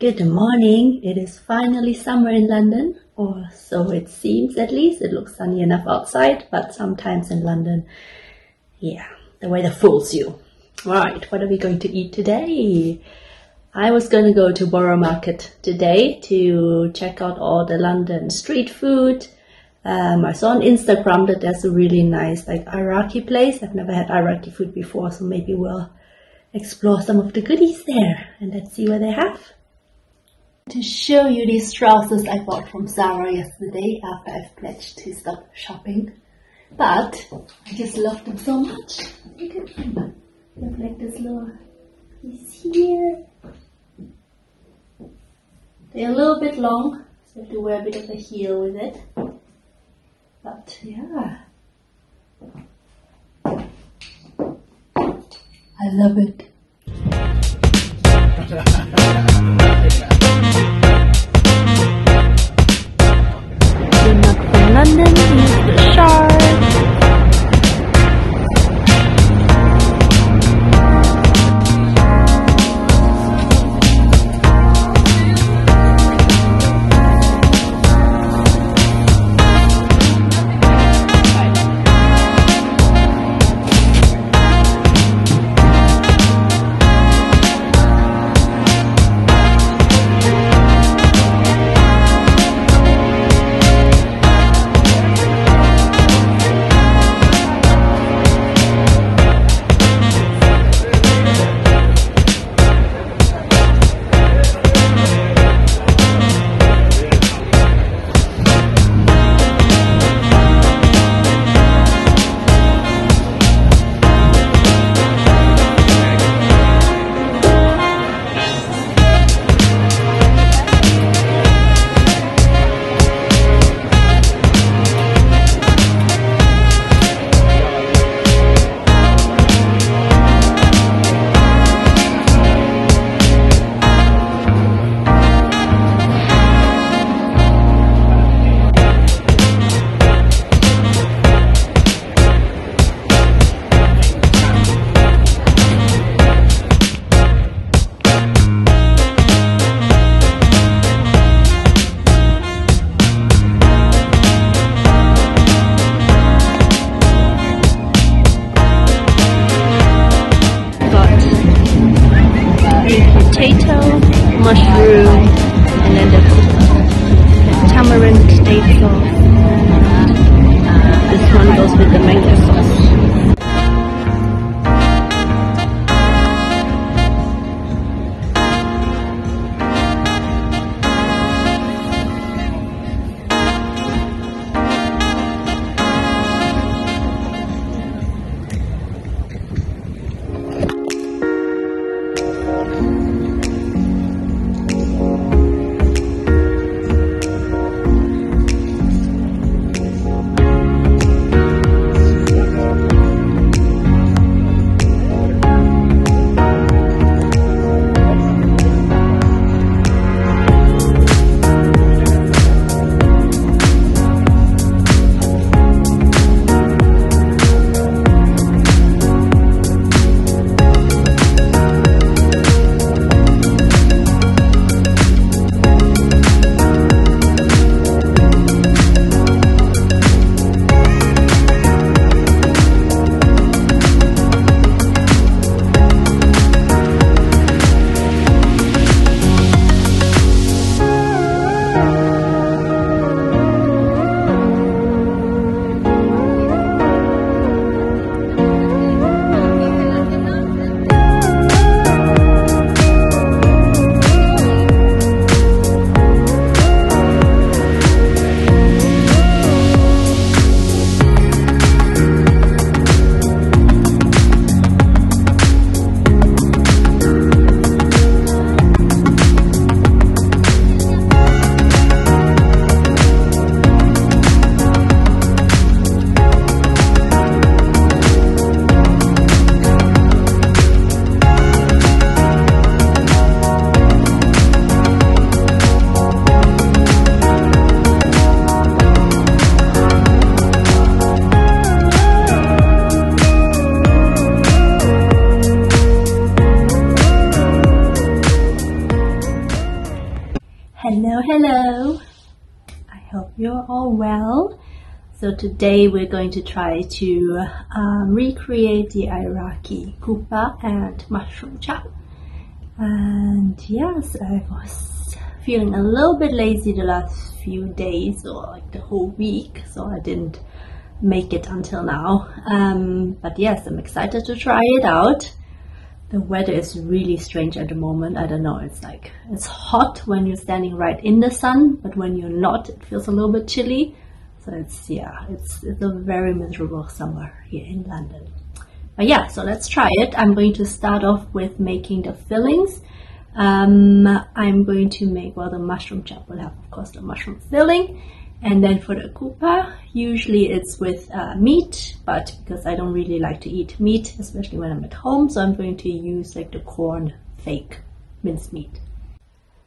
Good morning. It is finally summer in London, or so it seems at least. It looks sunny enough outside, but sometimes in London, yeah, the weather fools you. Right, what are we going to eat today? I was going to go to Borough Market today to check out all the London street food. I saw on Instagram that there's a really nice Iraqi place. I've never had Iraqi food before, so maybe we'll explore some of the goodies there and let's see what they have. To show you these trousers I bought from Zara yesterday after I've pledged to stop shopping. But I just love them so much. Look at them. They have like this little piece here. They're a little bit long, so I have to wear a bit of a heel with it. But yeah, I love it. We're not from London, here's the Shard. Potato, mushroom, and then the tamarind date sauce. This one goes with the mango sauce. Hello, hello. I hope you're all well. So today we're going to try to recreate the Iraqi kupa and mushroom chop. And yes, I was feeling a little bit lazy the last few days or like the whole week, so I didn't make it until now. But yes, I'm excited to try it out. The weather is really strange at the moment. I don't know, it's hot when you're standing right in the sun, but when you're not, it feels a little bit chilly. So it's a very miserable summer here in London. But yeah, so let's try it. I'm going to start off with making the fillings. I'm going to make, well, the mushroom chop will have, of course, the mushroom filling. And then for the kupa, usually it's with meat, but because I don't really like to eat meat, especially when I'm at home, so I'm going to use like the corn fake minced meat.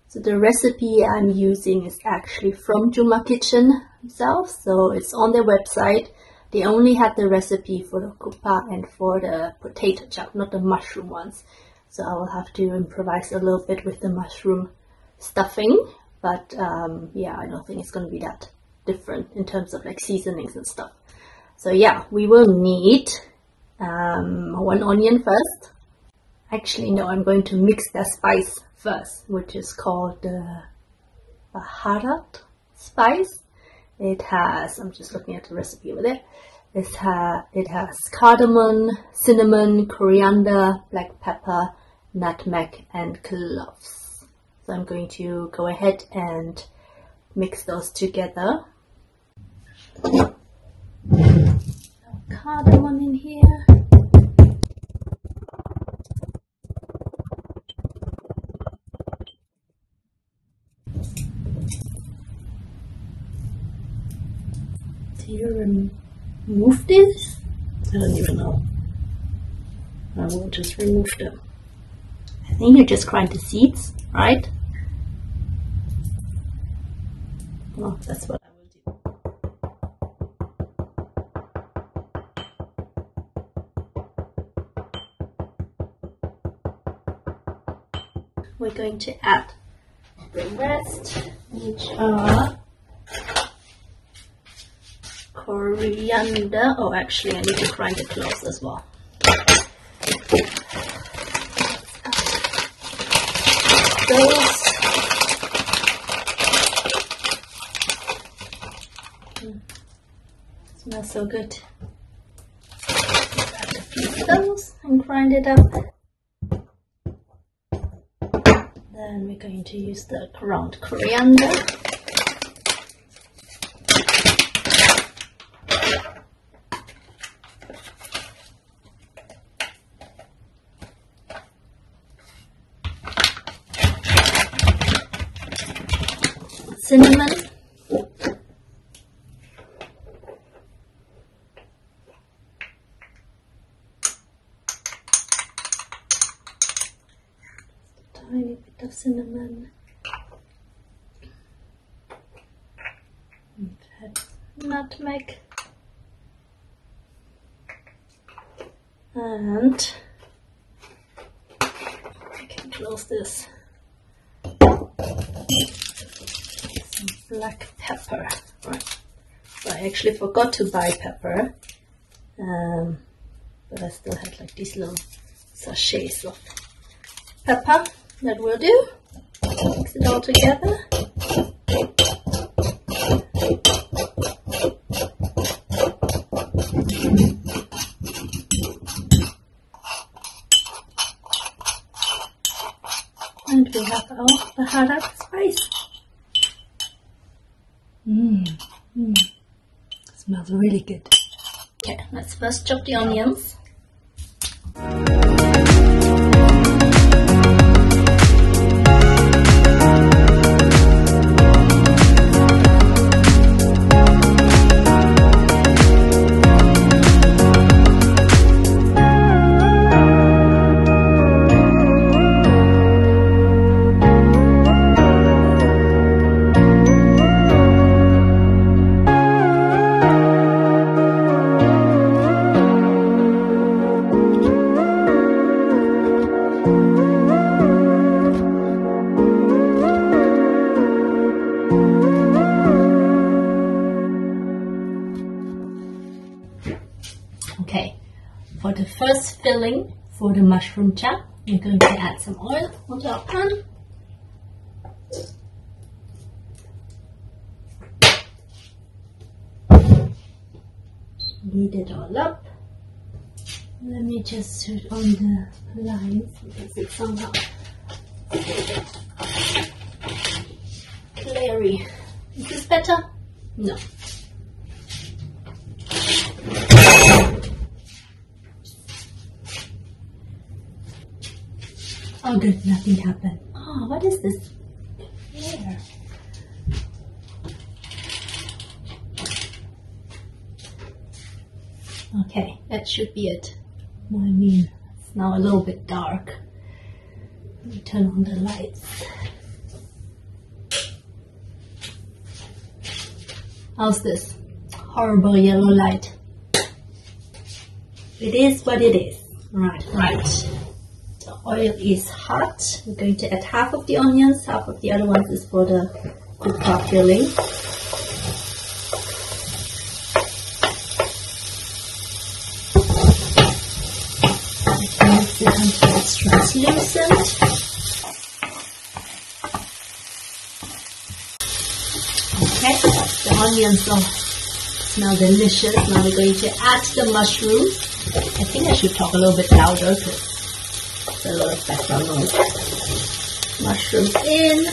So the recipe I'm using is actually from Juma Kitchen themselves, so it's on their website. They only had the recipe for the kupa and for the potato chop, not the mushroom ones. So I will have to improvise a little bit with the mushroom stuffing, but yeah, I don't think it's going to be that different in terms of like seasonings and stuff. So yeah, we will need 1 onion first. Actually, no, I'm going to mix the spice first, which is called the Baharat spice. It has, I'm just looking at the recipe over there. It has cardamom, cinnamon, coriander, black pepper, nutmeg, and cloves. So I'm going to go ahead and mix those together. Cardamom in here. Do you remove this? I don't even know. I will just remove them. I think you just grind the seeds, right? Well, that's what I will do. We're going to add the rest, which are coriander. Oh, actually, I need to grind the cloves as well. Those. Smells so good. Add a few of those and grind it up. Then we're going to use the ground coriander. Cinnamon. Tiny bit of cinnamon. And nutmeg. And I can close this. Some black pepper. Right. So I actually forgot to buy pepper. But I still had like these little sachets of pepper. That will do. Mix it all together. And we have our Baharat spice. Smells really good. Okay, let's first chop the onions. first filling for the mushroom chap. We're going to add some oil onto our pan. Knead it all up. Let me just put on the lines because it's somehow clary. Is this better? No. Oh good, nothing happened. Oh, what is this here? Okay, that should be it. I mean, it's now a little bit dark. Let me turn on the lights. How's this? Horrible yellow light. It is what it is. Right. The oil is hot. We're going to add half of the onions, half of the other ones is for the kuppa filling. Mix it until it's translucent. Okay, the onions smell delicious. Now we're going to add the mushrooms. I think I should talk a little bit louder because there's a lot of background noise. Mushrooms in.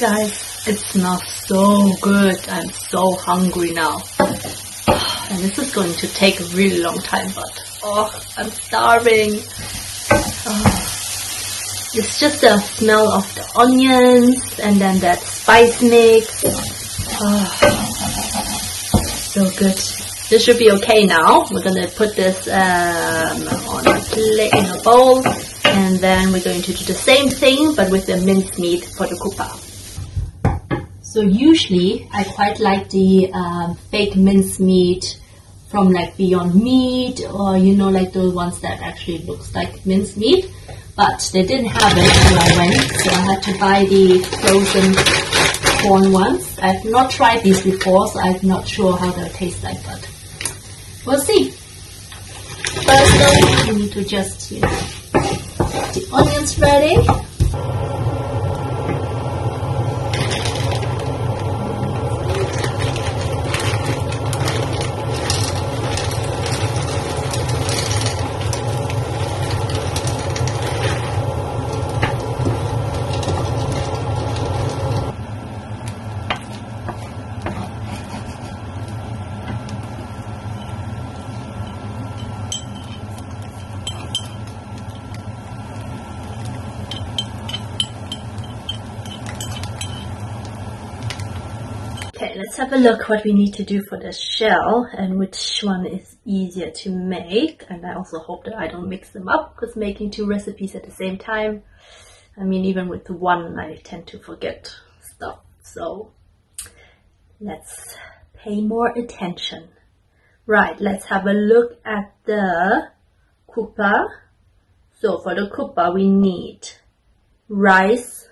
Guys, it smells so good. I'm so hungry now. And this is going to take a really long time, but I'm starving. It's just the smell of the onions and then that spice mix. So good. This should be okay now. We're gonna put this on a plate in a bowl, and then we're going to do the same thing but with the minced meat for the kuppa. So usually I quite like the fake mincemeat from like Beyond Meat, or like the ones that actually looks like mincemeat, but they didn't have it when I went, so I had to buy the frozen corn ones. I've not tried these before, so I'm not sure how they'll taste like, but we'll see. First though, we need to just get the onions ready. Okay, let's have a look what we need to do for the shell and which one is easier to make. And I also hope that I don't mix them up, because making two recipes at the same time, I mean, even with one I tend to forget stuff. So let's pay more attention. Right, let's have a look at the kuppa. So for the kuppa we need rice,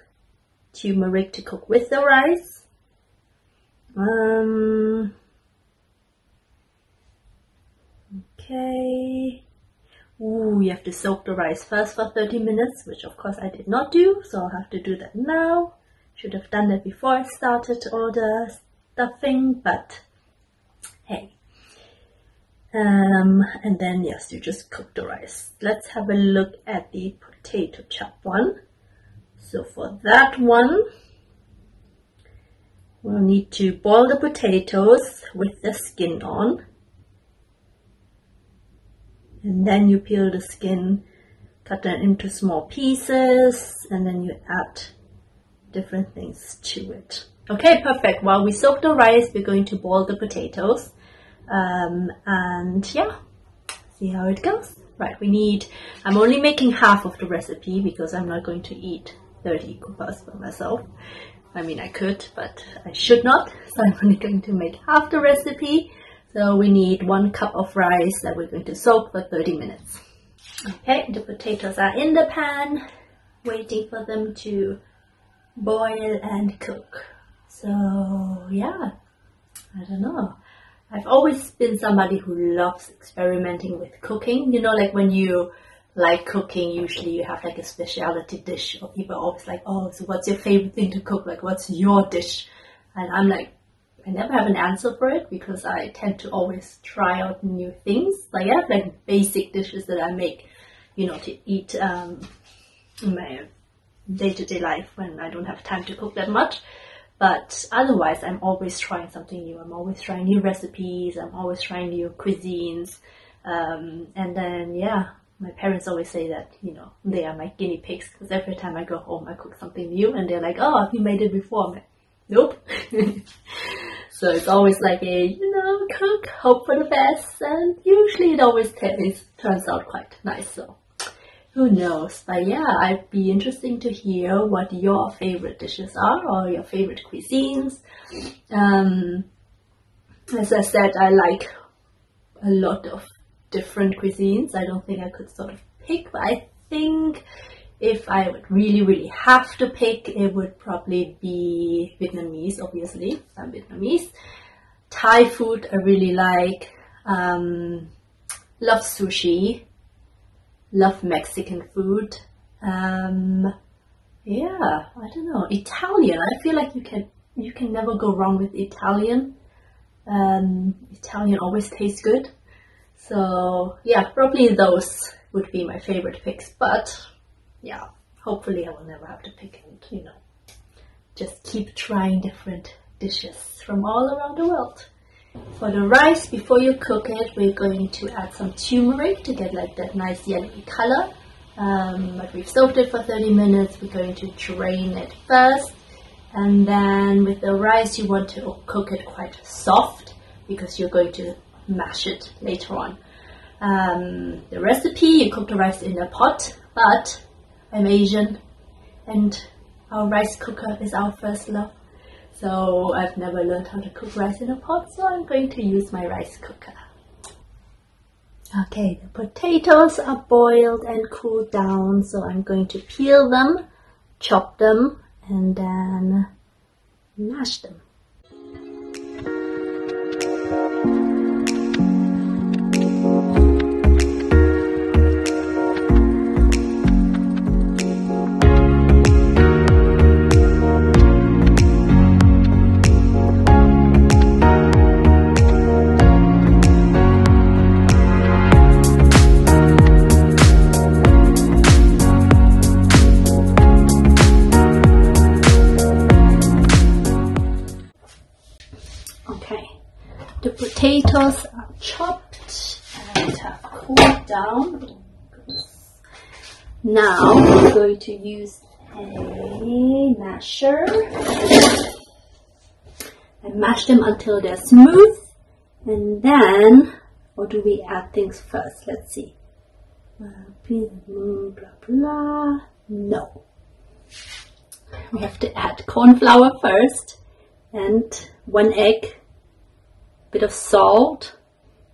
turmeric to cook with the rice. Okay. Ooh, you have to soak the rice first for 30 minutes, which of course I did not do, so I'll have to do that now. Should have done that before I started all the stuffing, but hey. And then yes, you just cook the rice. Let's have a look at the potato chop one. So for that one, we'll need to boil the potatoes with the skin on. And then you peel the skin, cut them into small pieces, and then you add different things to it. Okay, perfect. While we soak the rice, we're going to boil the potatoes. And yeah, see how it goes. Right, I'm only making half of the recipe because I'm not going to eat 30 kupas by myself. I mean, I could, but I should not. So I'm only going to make half the recipe. So we need 1 cup of rice that we're going to soak for 30 minutes. Okay, the potatoes are in the pan, waiting for them to boil and cook. So yeah, I don't know. I've always been somebody who loves experimenting with cooking. You know, like when you like cooking, usually you have like a specialty dish, or people are always like, oh, so what's your favorite thing to cook? Like, what's your dish? And I'm like, I never have an answer for it because I tend to always try out new things. Like I have like basic dishes that I make, you know, to eat in my day-to-day life when I don't have time to cook that much. But otherwise, I'm always trying something new. I'm always trying new recipes. I'm always trying new cuisines. And then, yeah, my parents always say that, you know, they are my guinea pigs. Because every time I go home, I cook something new. And they're like, oh, have you made it before? I'm like, nope. So it's always like a, you know, cook, hope for the best. And usually it always turns out quite nice. So who knows? But yeah, I'd be interesting to hear what your favorite dishes are or your favorite cuisines. As I said, I like a lot of different cuisines. I don't think I could sort of pick, but I think if I would really, really have to pick, it would probably be Vietnamese, obviously. I'm Vietnamese. Thai food I really like. Love sushi. Love Mexican food. Yeah, I don't know. Italian. I feel like you can never go wrong with Italian. Italian always tastes good. So yeah, probably those would be my favorite picks. But yeah, hopefully I will never have to pick and, you know, just keep trying different dishes from all around the world. For the rice, before you cook it, we're going to add some turmeric to get like that nice yellowy color. But we've soaked it for 30 minutes. We're going to drain it first. And then with the rice, you want to cook it quite soft because you're going to mash it later on. The recipe, you cook the rice in a pot, but I'm Asian and our rice cooker is our first love. So I've never learned how to cook rice in a pot, so I'm going to use my rice cooker. Okay, the potatoes are boiled and cooled down, so I'm going to peel them, chop them, and then mash them. The potatoes are chopped and have cooled down. Now I'm going to use a masher and mash them until they're smooth. And then, or do we add things first? Let's see. Blah, blah. No. We have to add corn flour first and 1 egg. Bit of salt,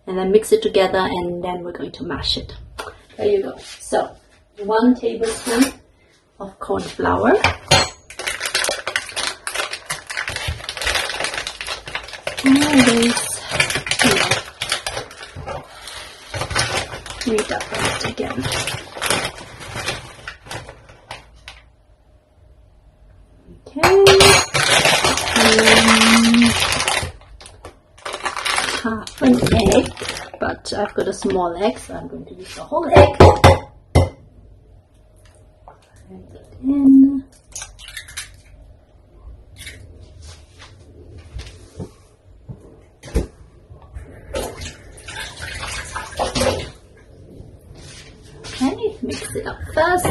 and then mix it together, and then we're going to mash it. There you go. So 1 tablespoon of corn flour, always read that right again. Okay. Half an egg, but I've got a small egg, so I'm going to use the whole egg. Add it in. Okay, mix it up first.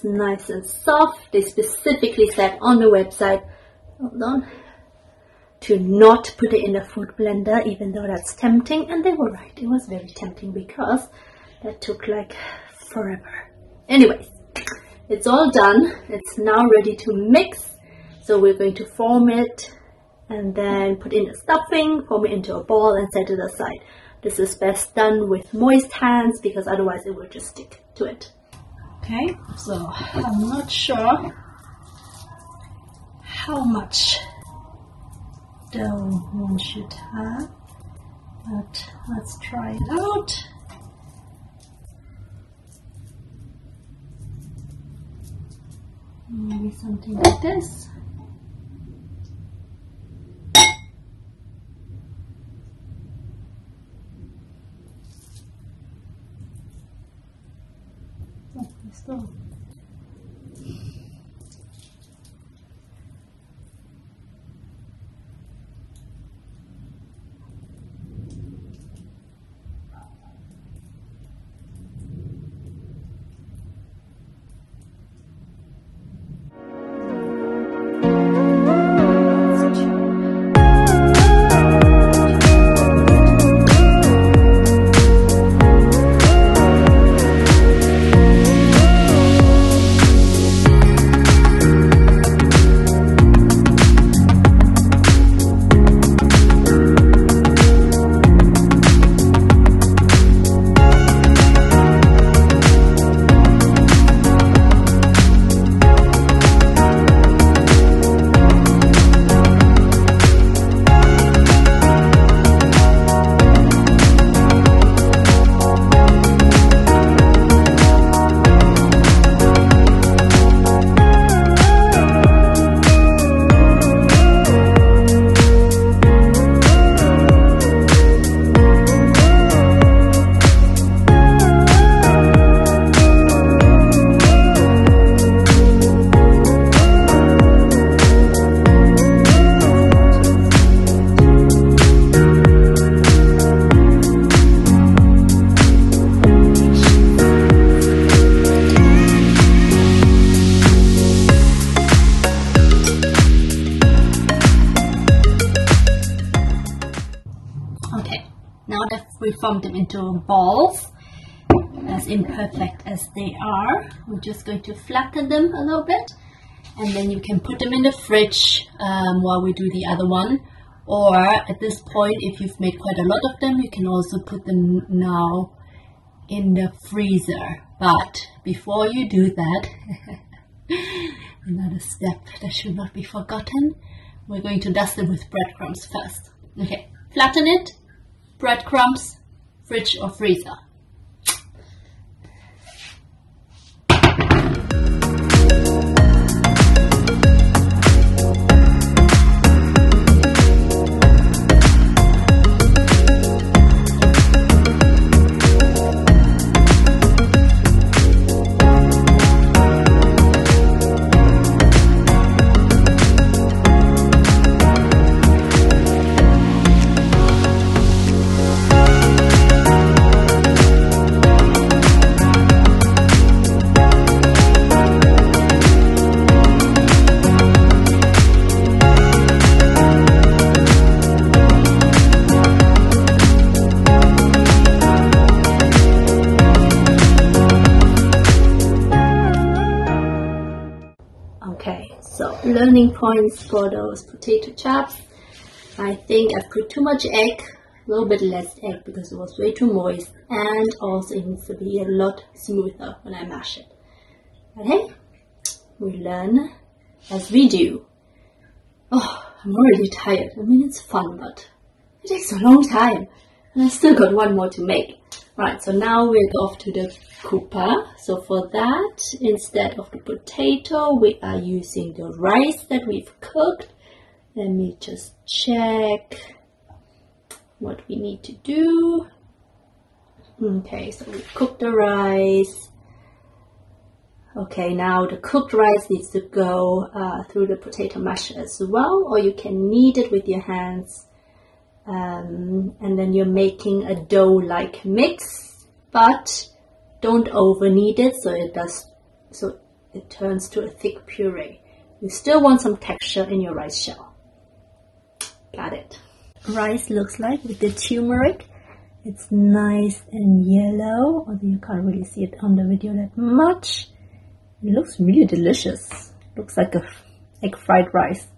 it's nice and soft. They specifically said on the website, hold on, to not put it in a food blender, even though that's tempting. And they were right, it was very tempting because that took like forever. Anyways, it's all done. It's now ready to mix. So we're going to form it and then put in the stuffing, form it into a ball and set it aside. This is best done with moist hands because otherwise it will just stick to it. Okay, so I'm not sure how much dough one should have, but let's try it out. Maybe something like this. So. We formed them into balls, as imperfect as they are. We're just going to flatten them a little bit, and then you can put them in the fridge while we do the other one. Or at this point, if you've made quite a lot of them, you can also put them now in the freezer. But before you do that, another step that should not be forgotten, we're going to dust them with breadcrumbs first. Okay, flatten it, breadcrumbs, fridge or freezer. Learning points for those potato chops. I think I've put too much egg, a little bit less egg because it was way too moist, and also it needs to be a lot smoother when I mash it. But hey, we learn as we do. Oh, I'm already tired. I mean, it's fun, but it takes a long time, and I still got one more to make. Right, so now we're off to the cooker. So for that, instead of the potato, we are using the rice that we've cooked. Let me just check what we need to do. Okay, so we cooked the rice. Okay, now the cooked rice needs to go through the potato masher as well, or you can knead it with your hands. And then you're making a dough-like mix, but don't over knead it so it turns to a thick puree. You still want some texture in your rice shell. Got it. Rice looks like with the turmeric. It's nice and yellow, although you can't really see it on the video that much. It looks really delicious. Looks like a egg fried rice.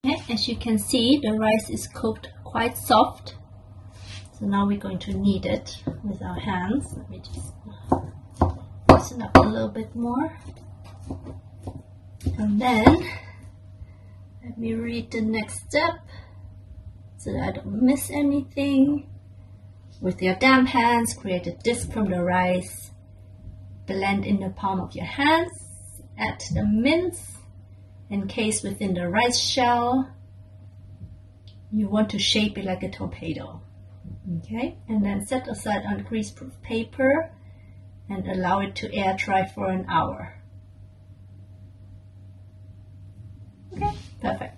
Okay, as you can see, the rice is cooked quite soft. So now we're going to knead it with our hands. Let me just loosen up a little bit more. And then, let me read the next step so that I don't miss anything. With your damp hands, create a disc from the rice. Blend in the palm of your hands. Add the mince. Encase within the rice shell. You want to shape it like a torpedo. Okay, and then set aside on greaseproof paper and allow it to air dry for an hour. Okay, perfect.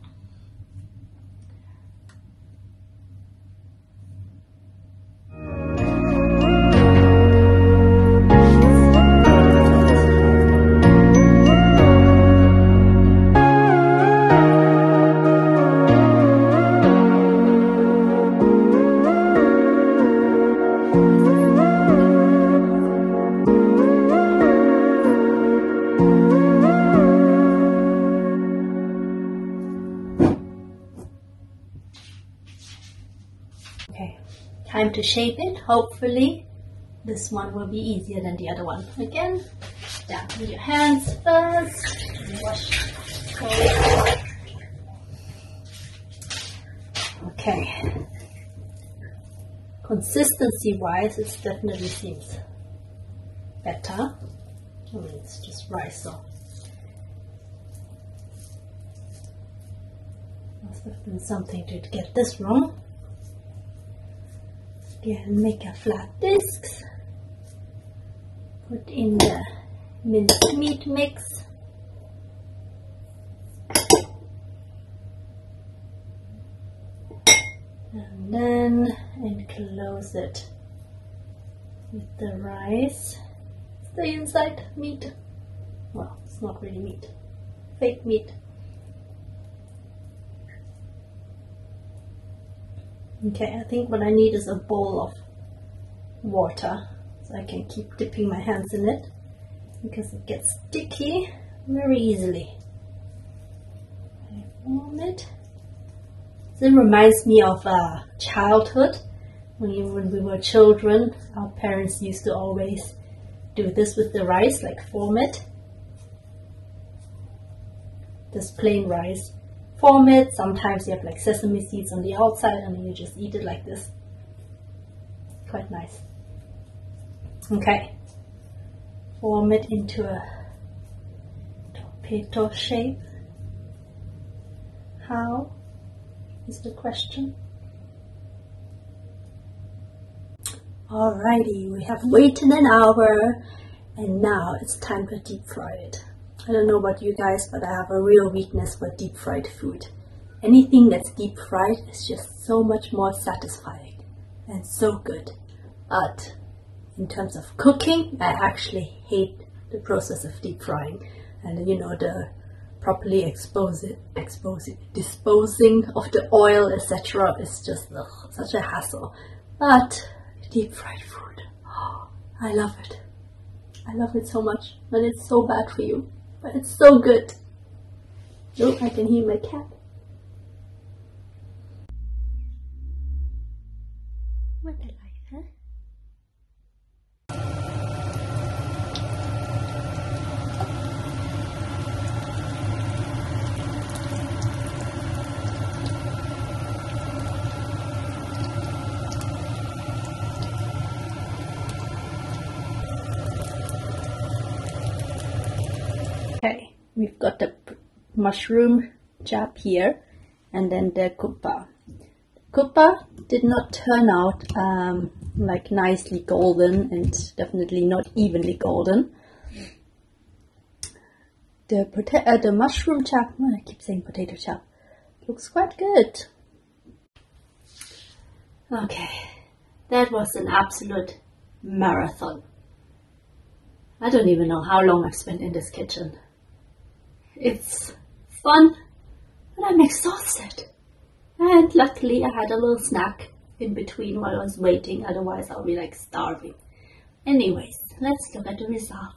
Okay, time to shape it. Hopefully this one will be easier than the other one. Again, dampen your hands first. Wash. Okay. Consistency wise, it definitely seems better. I mean, it's just rice, so must have been something to get this wrong. Again, make a flat disc. Put in the minced meat mix. And then enclose it with the rice. Stay inside meat. Well, it's not really meat. Fake meat. Okay, I think what I need is a bowl of water so I can keep dipping my hands in it because it gets sticky very easily. I warm it. It reminds me of childhood. When we were children, our parents used to always do this with the rice, like form it. Just plain rice. Form it. Sometimes you have like sesame seeds on the outside and then you just eat it like this. Quite nice. Okay. Form it into a torpedo shape. How is the question? Alrighty, we have waited an hour and now it's time to deep fry it. I don't know about you guys, but I have a real weakness for deep fried food. Anything that's deep fried is just so much more satisfying and so good. But in terms of cooking, I actually hate the process of deep frying. And you know, the properly disposing of the oil, etc. is just such a hassle. But deep fried food, I love it. I love it so much, and it's so bad for you, but it's so good. Oh, I can hear my cat. What I like, huh? Okay, we've got the mushroom chop here and then the kuppa. Kuppa did not turn out like nicely golden and definitely not evenly golden. The mushroom chop, I keep saying potato chop, looks quite good. Okay, that was an absolute marathon. I don't even know how long I've spent in this kitchen. it's fun, but I'm exhausted. And luckily I had a little snack in between while I was waiting, otherwise I'll be like starving. Anyways, let's look at the results.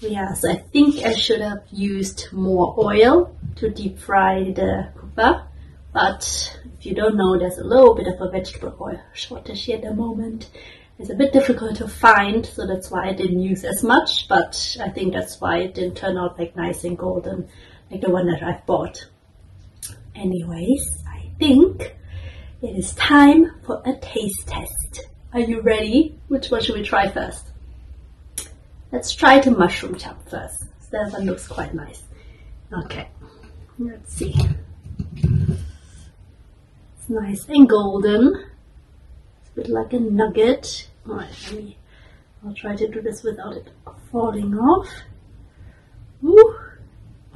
Yeah, so I think I should have used more oil to deep fry the kupa, but if you don't know, there's a little bit of a vegetable oil shortage here at the moment. It's a bit difficult to find, so that's why I didn't use as much, but I think that's why it didn't turn out like nice and golden like the one that I've bought. Anyways, I think it is time for a taste test. Are you ready? Which one should we try first? Let's try the mushroom chop first. That one looks quite nice. Okay, let's see. It's nice and golden. It's a bit like a nugget. Alright, I'll try to do this without it falling off. Ooh.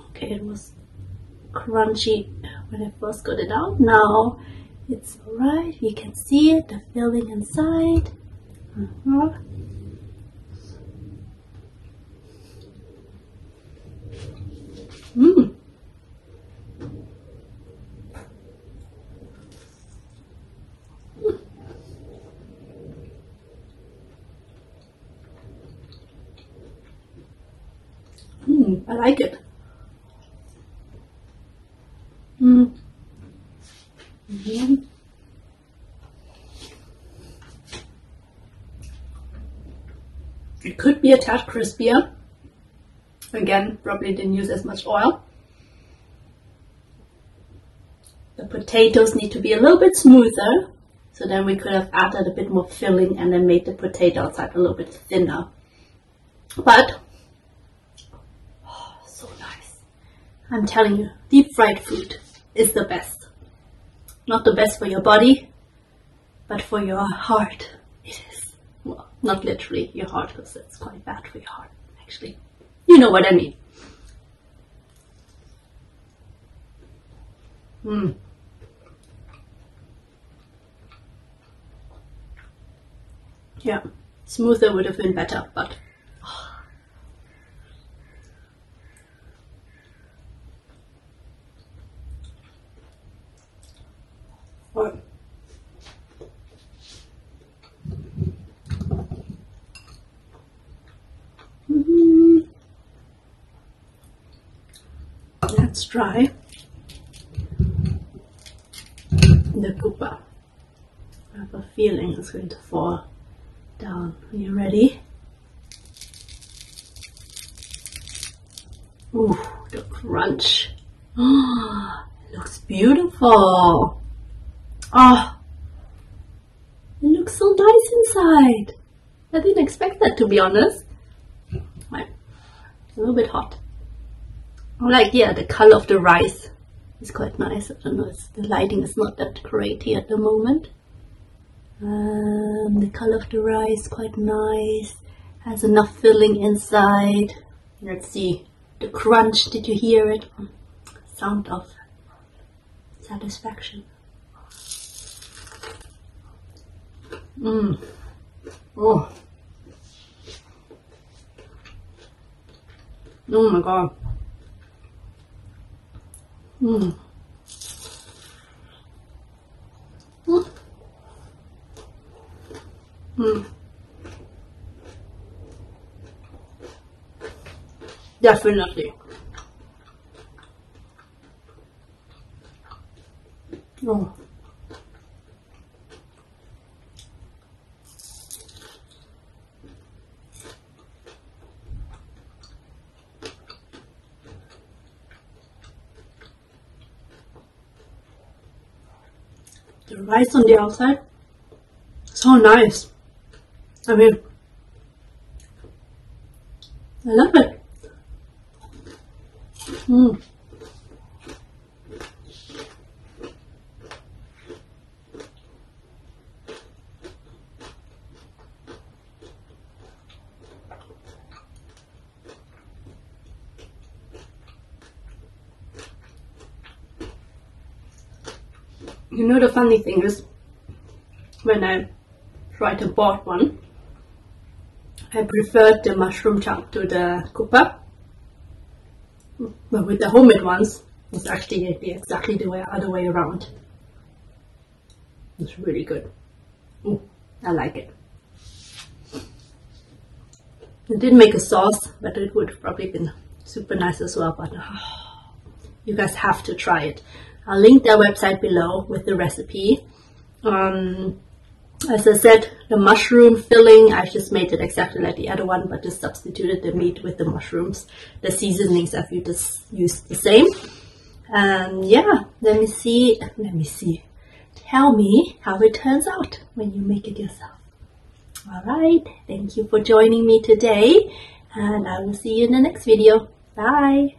Okay, it was crunchy when I first got it out. Now it's alright. You can see it, the filling inside. I like it. It could be a tad crispier. Again, probably didn't use as much oil. The potatoes need to be a little bit smoother, so then we could have added a bit more filling and then made the potato outside a little bit thinner. But so nice. I'm telling you, deep fried food is the best. Not the best for your body, but for your heart it is. Well, not literally your heart, because it's quite bad for your heart, actually. You know what I mean. Yeah, smoother would have been better, but let's try the kupa. I have a feeling it's going to fall down. Are you ready? Ooh, the crunch. Oh, it looks beautiful. Oh, it looks so nice inside. I didn't expect that, to be honest. Right. It's a little bit hot. I like, yeah, the color of the rice is quite nice. I don't know, the lighting is not that great here at the moment. The color of the rice quite nice. Has enough filling inside. Let's see. The crunch, did you hear it? Sound of satisfaction. Oh. Oh my god. Definitely. Oh. The rice on the outside, so nice. I mean, I love it. You know, the funny thing is, when I tried to bought one, I preferred the mushroom chop to the kupa. But with the homemade ones, it's actually exactly the other way around. It's really good. I like it. I didn't make a sauce, but it would have probably been super nice as well. But you guys have to try it. I'll link their website below with the recipe. As I said, the mushroom filling, I just made it exactly like the other one, but just substituted the meat with the mushrooms. The seasonings I've used the same. Yeah, let me see. Tell me how it turns out when you make it yourself. Alright, thank you for joining me today, and I will see you in the next video. Bye!